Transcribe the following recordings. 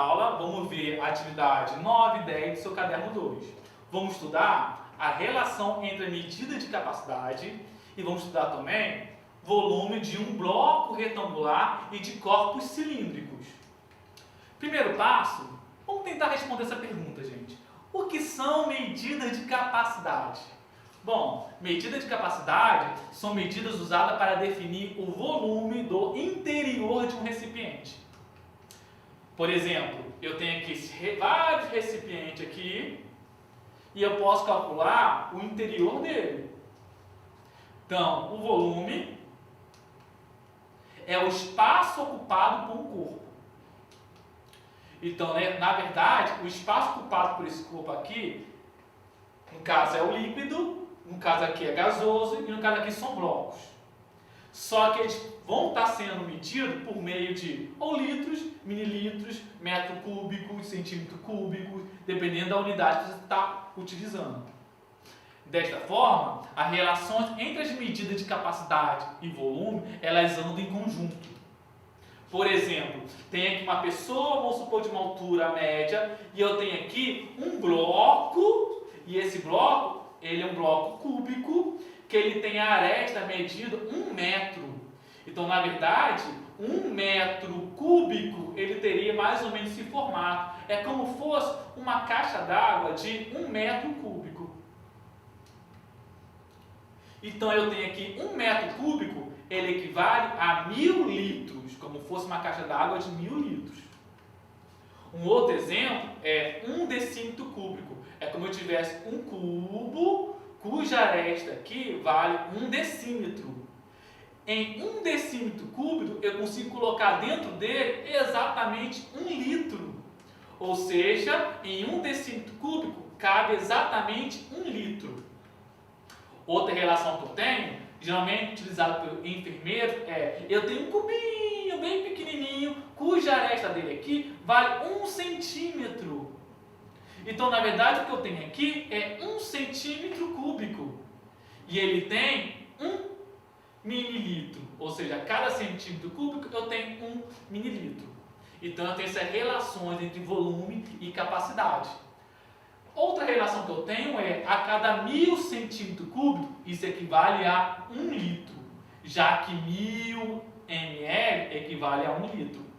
aula, vamos ver a atividade 9 e 10 do seu caderno 2. Vamos estudar a relação entre a medida de capacidade e vamos estudar também volume de um bloco retangular e de corpos cilíndricos. Primeiro passo, vamos tentar responder essa pergunta, gente. O que são medidas de capacidade? Bom, medidas de capacidade são medidas usadas para definir o volume do interior de um recipiente. Por exemplo, eu tenho aqui vários recipientes aqui e eu posso calcular o interior dele. Então, o volume é o espaço ocupado por um corpo. Então, na verdade, o espaço ocupado por esse corpo aqui, no caso é o líquido, no caso aqui é gasoso e no caso aqui são blocos. Só que eles vão estar sendo medidos por meio de ou litros, mililitros, metro cúbico, centímetro cúbico, dependendo da unidade que você está utilizando. Desta forma, as relações entre as medidas de capacidade e volume, elas andam em conjunto. Por exemplo, tem aqui uma pessoa, vamos supor, de uma altura média, e eu tenho aqui um bloco, e esse bloco, ele é um bloco cúbico, que ele tem a aresta medida 1 metro. Então, na verdade, 1 metro cúbico, ele teria mais ou menos esse formato. É como fosse uma caixa d'água de 1 metro cúbico. Então, eu tenho aqui 1 metro cúbico, ele equivale a 1000 litros, como fosse uma caixa d'água de 1000 litros. Um outro exemplo é 1 decímetro cúbico. É como eu tivesse um cubo, cuja aresta aqui vale 1 decímetro. Em 1 decímetro cúbico, eu consigo colocar dentro dele exatamente 1 litro. Ou seja, em 1 decímetro cúbico, cabe exatamente 1 litro. Outra relação que eu tenho, geralmente utilizada pelo enfermeiro, é: eu tenho um cubinho bem pequenininho, cuja aresta dele aqui vale 1 centímetro. Então, na verdade, o que eu tenho aqui é 1 centímetro cúbico. E ele tem 1 mililitro. Ou seja, a cada centímetro cúbico eu tenho 1 mililitro. Então, eu tenho essas relações entre volume e capacidade. Outra relação que eu tenho é: a cada 1000 centímetros cúbicos, isso equivale a 1 litro, já que 1000 ml equivale a 1 litro.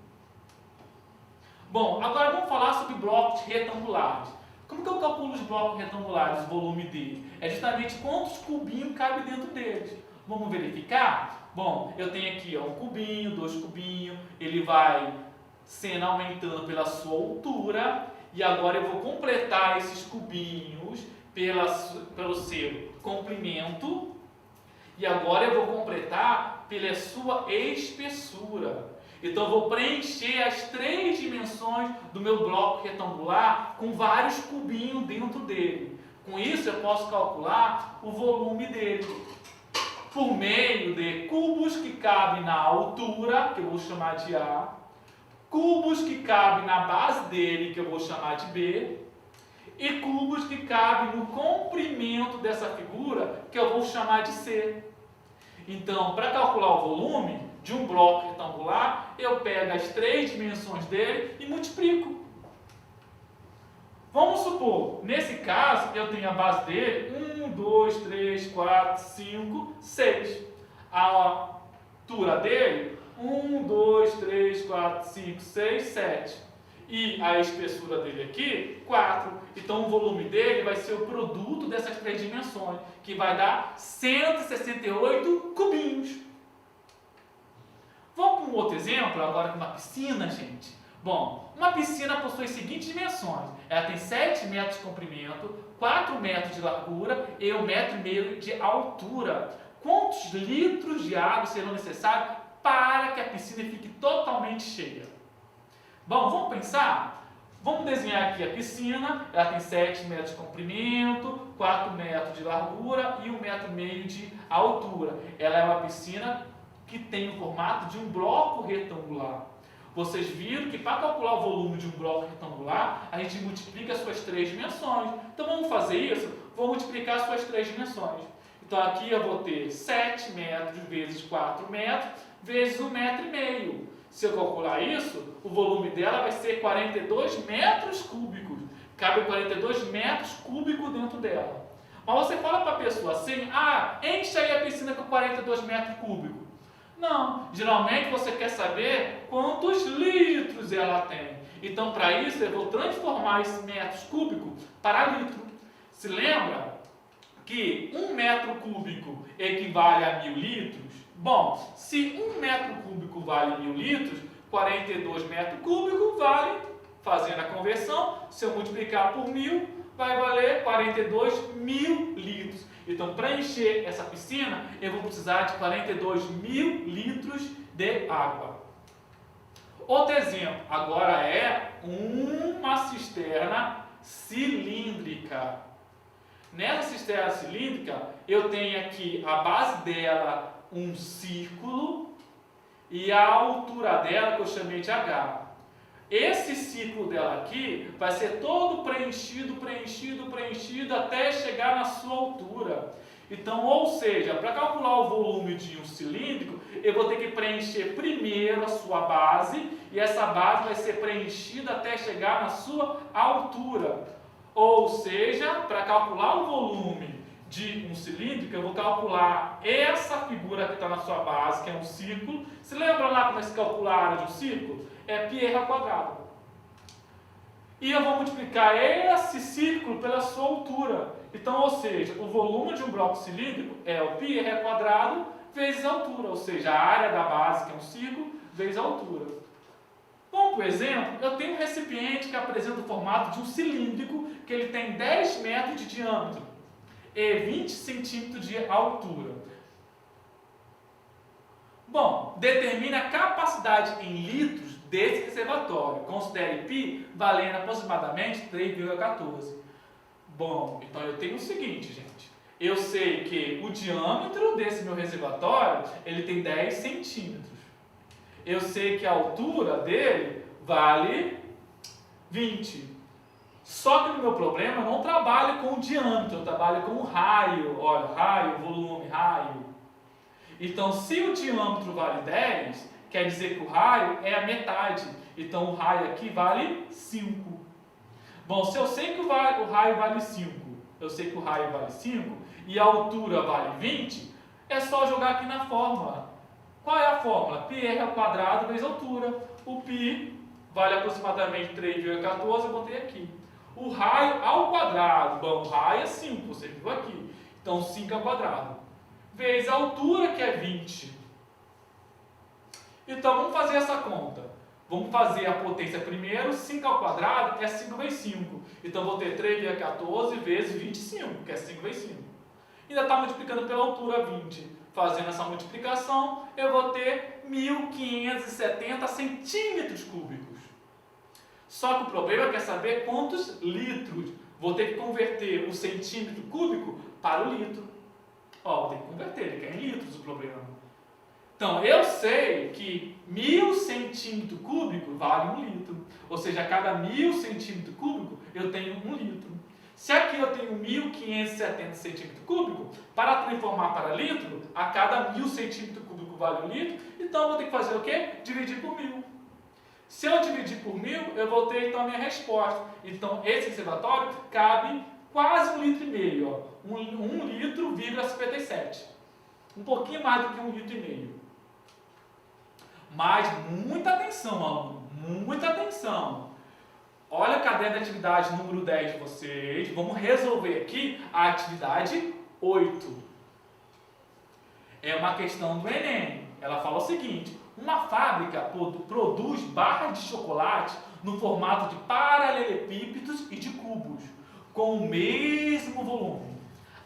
Bom, agora vamos falar sobre blocos retangulares. Como que eu calculo os blocos retangulares, o volume dele? É justamente quantos cubinhos cabe dentro deles. Vamos verificar? Bom, eu tenho aqui um cubinho, 2 cubinhos, ele vai sendo aumentando pela sua altura. E agora eu vou completar esses cubinhos pelo seu comprimento. E agora eu vou completar pela sua espessura. Então eu vou preencher as 3 dimensões do meu bloco retangular com vários cubinhos dentro dele. Com isso eu posso calcular o volume dele por meio de cubos que cabem na altura, que eu vou chamar de A, cubos que cabem na base dele, que eu vou chamar de B, e cubos que cabem no comprimento dessa figura, que eu vou chamar de C. Então, para calcular o volume de um bloco retangular, eu pego as 3 dimensões dele e multiplico. Vamos supor, nesse caso, eu tenho a base dele 1, 2, 3, 4, 5, 6. A altura dele 1, 2, 3, 4, 5, 6, 7. E a espessura dele aqui, 4. Então o volume dele vai ser o produto dessas 3 dimensões, que vai dar 168 cubinhos. Vamos para um outro exemplo, agora com uma piscina, gente. Bom, uma piscina possui as seguintes dimensões. Ela tem 7 metros de comprimento, 4 metros de largura e 1,5 metro de altura. Quantos litros de água serão necessários para que a piscina fique totalmente cheia? Bom, vamos pensar? Vamos desenhar aqui a piscina. Ela tem 7 metros de comprimento, 4 metros de largura e 1,5 metro de altura. Ela é uma piscina que tem o formato de um bloco retangular. Vocês viram que para calcular o volume de um bloco retangular, a gente multiplica as suas 3 dimensões. Então vamos fazer isso? Vou multiplicar as suas 3 dimensões. Então aqui eu vou ter 7 metros vezes 4 metros vezes 1,5 metro. se eu calcular isso, o volume dela vai ser 42 metros cúbicos. Cabe 42 metros cúbicos dentro dela. Mas você fala para a pessoa assim, enche aí a piscina com 42 metros cúbicos. Não, geralmente você quer saber quantos litros ela tem. Então, para isso, eu vou transformar esses metros cúbicos para litro. Se lembra que 1 metro cúbico equivale a 1000 litros? Bom, se 1 metro cúbico vale 1000 litros, 42 metros cúbicos vale, fazendo a conversão, se eu multiplicar por 1000, vai valer 42.000 litros. Então, para encher essa piscina, eu vou precisar de 42.000 litros de água. Outro exemplo, agora é uma cisterna cilíndrica. Nessa cisterna cilíndrica, eu tenho aqui a base dela um círculo e a altura dela, que eu chamei de H. Esse círculo dela aqui vai ser todo preenchido até chegar na sua altura. Então, ou seja, para calcular o volume de um cilíndrico, eu vou ter que preencher primeiro a sua base e essa base vai ser preenchida até chegar na sua altura. Ou seja, para calcular o volume de um cilíndrico, eu vou calcular essa figura que está na sua base, que é um círculo. Se lembra lá como é que se calcula a área de um círculo? É πr ao quadrado. E eu vou multiplicar esse círculo pela sua altura. Então, ou seja, o volume de um bloco cilíndrico é o πr ao quadrado vezes a altura, ou seja, a área da base, que é um círculo, vezes a altura. Bom, por exemplo, eu tenho um recipiente que apresenta o formato de um cilíndrico, que ele tem 10 metros de diâmetro e 20 centímetros de altura. Bom, determine a capacidade em litros desse reservatório. Considere π valendo aproximadamente 3,14. Bom, então eu tenho o seguinte, gente. Eu sei que o diâmetro desse meu reservatório, ele tem 10 centímetros. Eu sei que a altura dele vale 20. Só que no meu problema eu não trabalho com o diâmetro, eu trabalho com o raio. Olha, raio, volume, raio. Então, se o diâmetro vale 10, quer dizer que o raio é a metade. Então, o raio aqui vale 5. Bom, se eu sei que o raio vale 5, eu sei que o raio vale 5 e a altura vale 20, é só jogar aqui na fórmula. Qual é a fórmula? πr ao quadrado vezes a altura. O π vale aproximadamente 3,14, eu botei aqui. O raio ao quadrado, bom, o raio é 5, você viu aqui. Então, 5 ao quadrado. Vezes a altura, que é 20. Então, vamos fazer essa conta. Vamos fazer a potência primeiro, 5 ao quadrado é 5 vezes 5. Então, vou ter 3,14 vezes 25, que é 5 vezes 5. Ainda está multiplicando pela altura 20. Fazendo essa multiplicação, eu vou ter 1.570 centímetros cúbicos. Só que o problema é saber quantos litros. Vou ter que converter o centímetro cúbico para o litro. Vou ter que converter, ele quer em litros o problema. Então, eu sei que 1.000 centímetros cúbicos vale 1 litro. Ou seja, a cada 1.000 centímetros cúbicos eu tenho 1 litro. Se aqui eu tenho 1.570 centímetros cúbicos, para transformar para litro, a cada 1.000 centímetros cúbicos vale 1 litro, então eu vou ter que fazer o quê? Dividir por 1.000. Se eu dividir por 1.000, eu vou ter então a minha resposta. Então, esse reservatório cabe quase 1,5 litro, 1 litro,57. Um pouquinho mais do que 1,5 litro. Mas muita atenção, aluno, muita atenção. Olha o caderno de atividade número 10 de vocês. Vamos resolver aqui a atividade 8. É uma questão do Enem. Ela fala o seguinte: uma fábrica produz barras de chocolate no formato de paralelepípedos e de cubos, com o mesmo volume.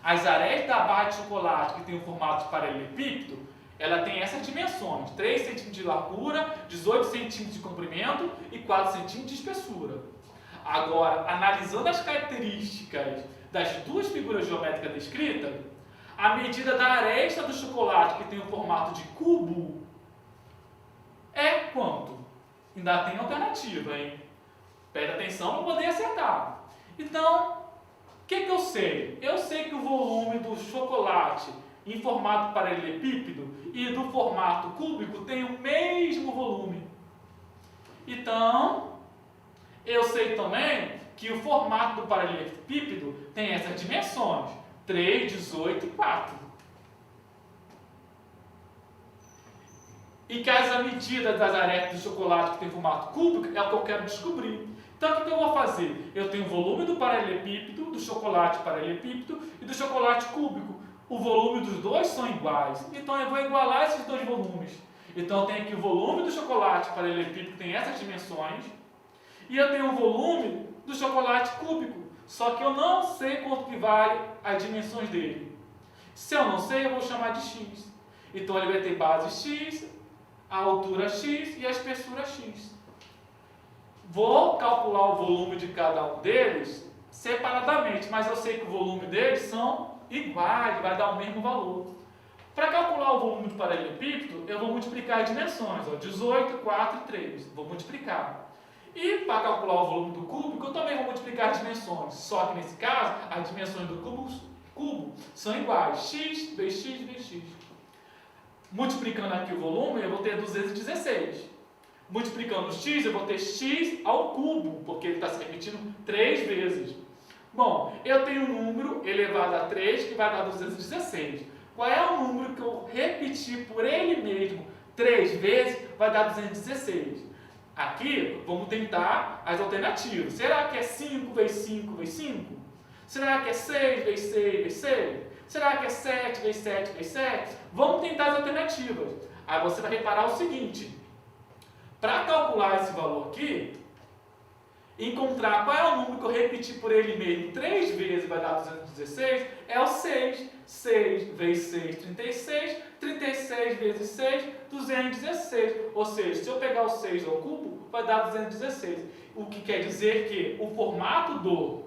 As arestas da barra de chocolate que tem o formato de paralelepípedo, ela tem essas dimensões: 3 cm de largura, 18 cm de comprimento e 4 cm de espessura. Agora, analisando as características das duas figuras geométricas descritas, a medida da aresta do chocolate que tem o formato de cubo é quanto? Ainda tem alternativa, hein? Presta atenção para poder acertar. Então, o que eu sei? Eu sei que o volume do chocolate em formato paralelepípedo e do formato cúbico tem o mesmo volume. Então, eu sei também que o formato do paralelepípedo tem essas dimensões, 3, 18 e 4. E que as medidas das arestas do chocolate que tem formato cúbico é o que eu quero descobrir. Então, o que eu vou fazer? Eu tenho o volume do paralelepípedo, do chocolate paralelepípedo e do chocolate cúbico. O volume dos dois são iguais. Então, eu vou igualar esses dois volumes. Então, eu tenho aqui o volume do chocolate paralelepípedo, que tem essas dimensões. E eu tenho o volume do chocolate cúbico. Só que eu não sei quanto que vale as dimensões dele. Se eu não sei, eu vou chamar de x. Então, ele vai ter base x, a altura x e a espessura x. Vou calcular o volume de cada um deles separadamente, mas eu sei que o volume deles são iguais, vai dar o mesmo valor. Para calcular o volume do paralelepípedo, eu vou multiplicar as dimensões, 18, 4 e 3. Vou multiplicar. E para calcular o volume do cúbico, eu também vou multiplicar as dimensões. Só que nesse caso, as dimensões do cubo são iguais, x vezes x vezes x. Multiplicando aqui o volume, eu vou ter 216. Multiplicando x, eu vou ter x ao cubo, porque ele está se repetindo 3 vezes. Bom, eu tenho um número elevado a 3 que vai dar 216. Qual é o número que eu repetir por ele mesmo 3 vezes vai dar 216? Aqui, vamos tentar as alternativas. Será que é 5 vezes 5 vezes 5? Será que é 6 vezes 6 vezes 6? Será que é 7 vezes 7 vezes 7? Vamos tentar as alternativas. Aí você vai reparar o seguinte. Para calcular esse valor aqui, encontrar qual é o número que eu repeti por ele mesmo 3 vezes vai dar 216, é o 6. 6 vezes 6, 36. 36 vezes 6, 216. Ou seja, se eu pegar o 6 ao cubo, vai dar 216. O que quer dizer que o formato do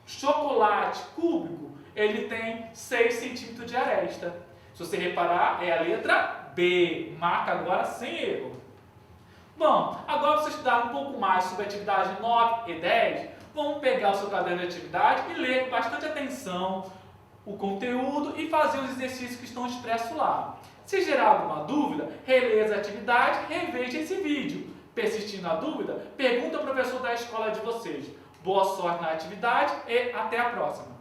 chocolate cúbico, ele tem 6 centímetros de aresta. Se você reparar, é a letra B. Marca agora sem erro. Bom, agora você estudar um pouco mais sobre a atividade 9 e 10, vamos pegar o seu caderno de atividade e ler com bastante atenção o conteúdo e fazer os exercícios que estão expressos lá. Se gerar alguma dúvida, releia as atividades, reveja esse vídeo. Persistindo na dúvida, pergunta ao professor da escola de vocês. Boa sorte na atividade e até a próxima!